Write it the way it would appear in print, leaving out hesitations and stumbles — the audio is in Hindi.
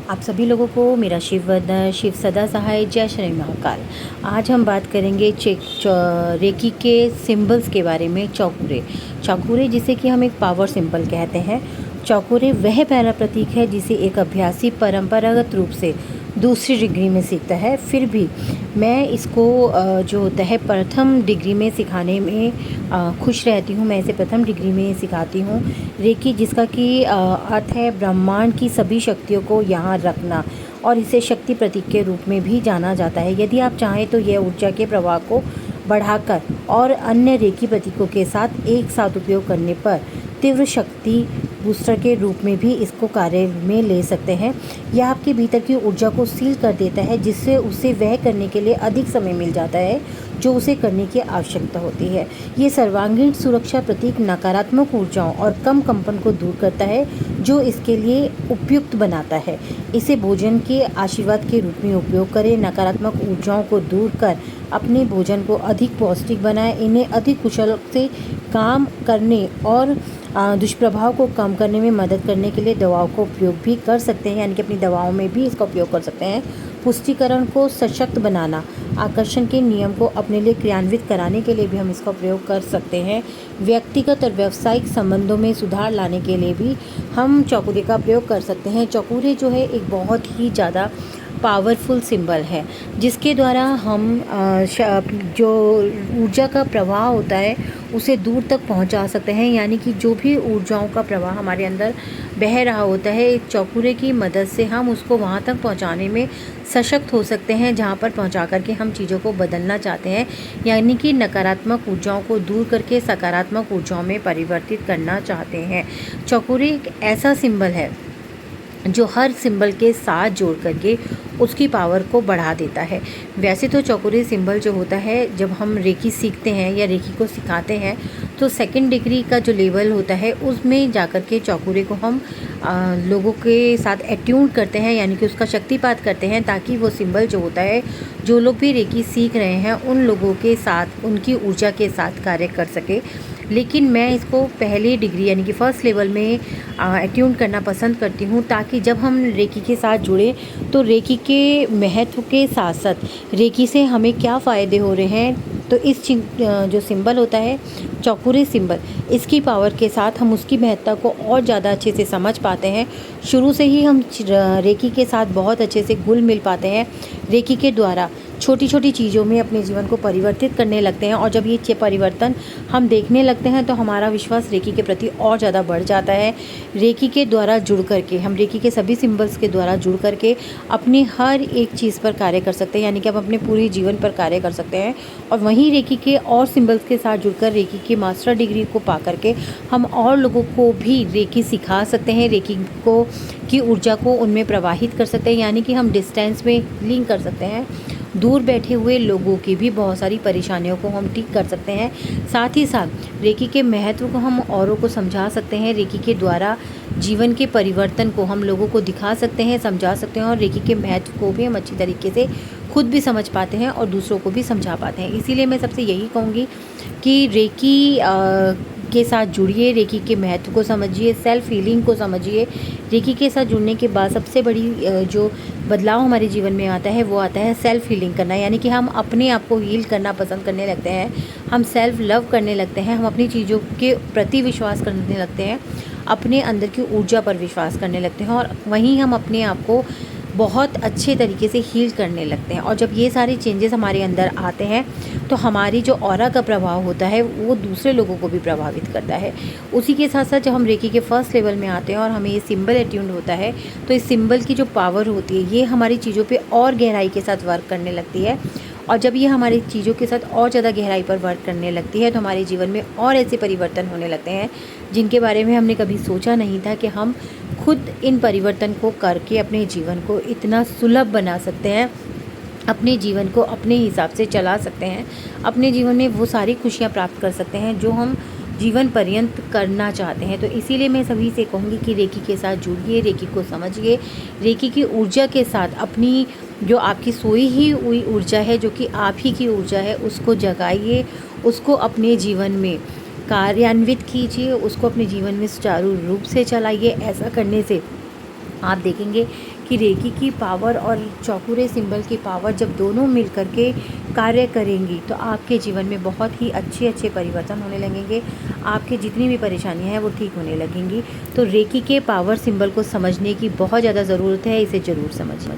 आप सभी लोगों को मेरा शिव वंदन, शिव सदा सहाय, जय श्री महाकाल। आज हम बात करेंगे रेकी के सिंबल्स के बारे में। चौकुरे चौकुरे जिसे कि हम एक पावर सिंबल कहते हैं। चौकुरे वह पहला प्रतीक है जिसे एक अभ्यासी परंपरागत रूप से दूसरी डिग्री में सीखता है। फिर भी मैं इसको जो होता है प्रथम डिग्री में सिखाने में खुश रहती हूँ। मैं इसे प्रथम डिग्री में सिखाती हूँ। रेकी जिसका कि अर्थ है ब्रह्मांड की सभी शक्तियों को यहाँ रखना, और इसे शक्ति प्रतीक के रूप में भी जाना जाता है। यदि आप चाहें तो यह ऊर्जा के प्रवाह को बढ़ाकर और अन्य रेकी प्रतीकों के साथ एक साथ उपयोग करने पर तीव्र शक्ति बूस्टर के रूप में भी इसको कार्य में ले सकते हैं। यह आपके भीतर की ऊर्जा को सील कर देता है, जिससे उसे वह करने के लिए अधिक समय मिल जाता है जो उसे करने की आवश्यकता होती है। ये सर्वांगीण सुरक्षा प्रतीक नकारात्मक ऊर्जाओं और कम कंपन को दूर करता है, जो इसके लिए उपयुक्त बनाता है। इसे भोजन के आशीर्वाद के रूप में उपयोग करें। नकारात्मक ऊर्जाओं को दूर कर अपने भोजन को अधिक पौष्टिक बनाएं। इन्हें अधिक कुशल से काम करने और दुष्प्रभाव को कम करने में मदद करने के लिए दवाओं का उपयोग भी कर सकते हैं, यानी कि अपनी दवाओं में भी इसका उपयोग कर सकते हैं। पुष्टिकरण को सशक्त बनाना, आकर्षण के नियम को अपने लिए क्रियान्वित कराने के लिए भी हम इसका प्रयोग कर सकते हैं। व्यक्तिगत और व्यावसायिक संबंधों में सुधार लाने के लिए भी हम चौकुरे का प्रयोग कर सकते हैं। चौकुरे जो है एक बहुत ही ज़्यादा पावरफुल सिंबल है, जिसके द्वारा हम जो ऊर्जा का प्रवाह होता है उसे दूर तक पहुंचा सकते हैं। यानी कि जो भी ऊर्जाओं का प्रवाह हमारे अंदर बह रहा होता है, एक चौकुरे की मदद से हम उसको वहां तक पहुंचाने में सशक्त हो सकते हैं, जहां पर पहुंचा करके हम चीज़ों को बदलना चाहते हैं। यानी कि नकारात्मक ऊर्जाओं को दूर करके सकारात्मक ऊर्जाओं में परिवर्तित करना चाहते हैं। चौकुरे एक ऐसा सिंबल है जो हर सिंबल के साथ जोड़ करके उसकी पावर को बढ़ा देता है। वैसे तो चौकुरे सिंबल जो होता है, जब हम रेकी सीखते हैं या रेकी को सिखाते हैं तो सेकंड डिग्री का जो लेवल होता है उसमें जाकर के चौकुरे को हम लोगों के साथ एट्यून करते हैं, यानी कि उसका शक्तिपात करते हैं, ताकि वो सिंबल जो होता है जो लोग भी रेकी सीख रहे हैं उन लोगों के साथ उनकी ऊर्जा के साथ कार्य कर सके। लेकिन मैं इसको पहली डिग्री यानी कि फ़र्स्ट लेवल में एट्यून करना पसंद करती हूँ, ताकि जब हम रेकी के साथ जुड़े तो रेकी के महत्व के साथ साथ रेकी से हमें क्या फ़ायदे हो रहे हैं, तो इस जो सिंबल होता है चौकुरे सिंबल, इसकी पावर के साथ हम उसकी महत्ता को और ज़्यादा अच्छे से समझ पाते हैं। शुरू से ही हम रेकी के साथ बहुत अच्छे से घुल मिल पाते हैं। रेकी के द्वारा छोटी छोटी चीज़ों में अपने जीवन को परिवर्तित करने लगते हैं, और जब ये परिवर्तन हम देखने लगते हैं तो हमारा विश्वास रेकी के प्रति और ज़्यादा बढ़ जाता है। रेकी के द्वारा जुड़ करके हम रेकी के सभी सिंबल्स के द्वारा जुड़ करके अपनी हर एक चीज़ पर कार्य कर सकते हैं, यानी कि हम अपने पूरे जीवन पर कार्य कर सकते हैं। और वहीं रेकी के और सिंबल्स के साथ जुड़कर रेकी की मास्टर डिग्री को पा करके हम और लोगों को भी रेकी सिखा सकते हैं, रेकी को की ऊर्जा को उनमें प्रवाहित कर सकते हैं, यानी कि हम डिस्टेंस में हीलिंग कर सकते हैं। दूर बैठे हुए लोगों की भी बहुत सारी परेशानियों को हम ठीक कर सकते हैं। साथ ही साथ रेकी के महत्व को हम औरों को समझा सकते हैं। रेकी के द्वारा जीवन के परिवर्तन को हम लोगों को दिखा सकते हैं, समझा सकते हैं, और रेकी के महत्व को भी हम अच्छी तरीके से खुद भी समझ पाते हैं और दूसरों को भी समझा पाते हैं। इसीलिए मैं सबसे यही कहूँगी कि रेकी के साथ जुड़िए, रेकी के महत्व को समझिए, सेल्फ हीलिंग को समझिए। रेकी के साथ जुड़ने के बाद सबसे बड़ी जो बदलाव हमारे जीवन में आता है वो आता है सेल्फ हीलिंग करना, यानी कि हम अपने आप को हील करना पसंद करने लगते हैं, हम सेल्फ लव करने लगते हैं, हम अपनी चीज़ों के प्रति विश्वास करने लगते हैं, अपने अंदर की ऊर्जा पर विश्वास करने लगते हैं, और वहीं हम अपने आप को बहुत अच्छे तरीके से हील करने लगते हैं। और जब ये सारे चेंजेस हमारे अंदर आते हैं तो हमारी जो ऑरा का प्रभाव होता है वो दूसरे लोगों को भी प्रभावित करता है। उसी के साथ साथ जब हम रेकी के फर्स्ट लेवल में आते हैं और हमें ये सिंबल एट्यून्ड होता है, तो इस सिंबल की जो पावर होती है ये हमारी चीज़ों पे और गहराई के साथ वर्क करने लगती है। और जब ये हमारी चीज़ों के साथ और ज़्यादा गहराई पर वर्क करने लगती है तो हमारे जीवन में और ऐसे परिवर्तन होने लगते हैं जिनके बारे में हमने कभी सोचा नहीं था कि हम खुद इन परिवर्तन को करके अपने जीवन को इतना सुलभ बना सकते हैं, अपने जीवन को अपने हिसाब से चला सकते हैं, अपने जीवन में वो सारी खुशियाँ प्राप्त कर सकते हैं जो हम जीवन पर्यंत करना चाहते हैं। तो इसीलिए मैं सभी से कहूँगी कि रेकी के साथ जुड़िए, रेकी को समझिए, रेकी की ऊर्जा के साथ अपनी जो आपकी सोई ही हुई ऊर्जा है, जो कि आप ही की ऊर्जा है, उसको जगाइए, उसको अपने जीवन में कार्यान्वित कीजिए, उसको अपने जीवन में सुचारू रूप से चलाइए। ऐसा करने से आप देखेंगे कि रेकी की पावर और चौकुरे सिंबल की पावर जब दोनों मिल कर के कार्य करेंगी तो आपके जीवन में बहुत ही अच्छे अच्छे परिवर्तन होने लगेंगे। आपकी जितनी भी परेशानियां हैं वो ठीक होने लगेंगी। तो रेकी के पावर सिंबल को समझने की बहुत ज़्यादा ज़रूरत है, इसे ज़रूर समझिए।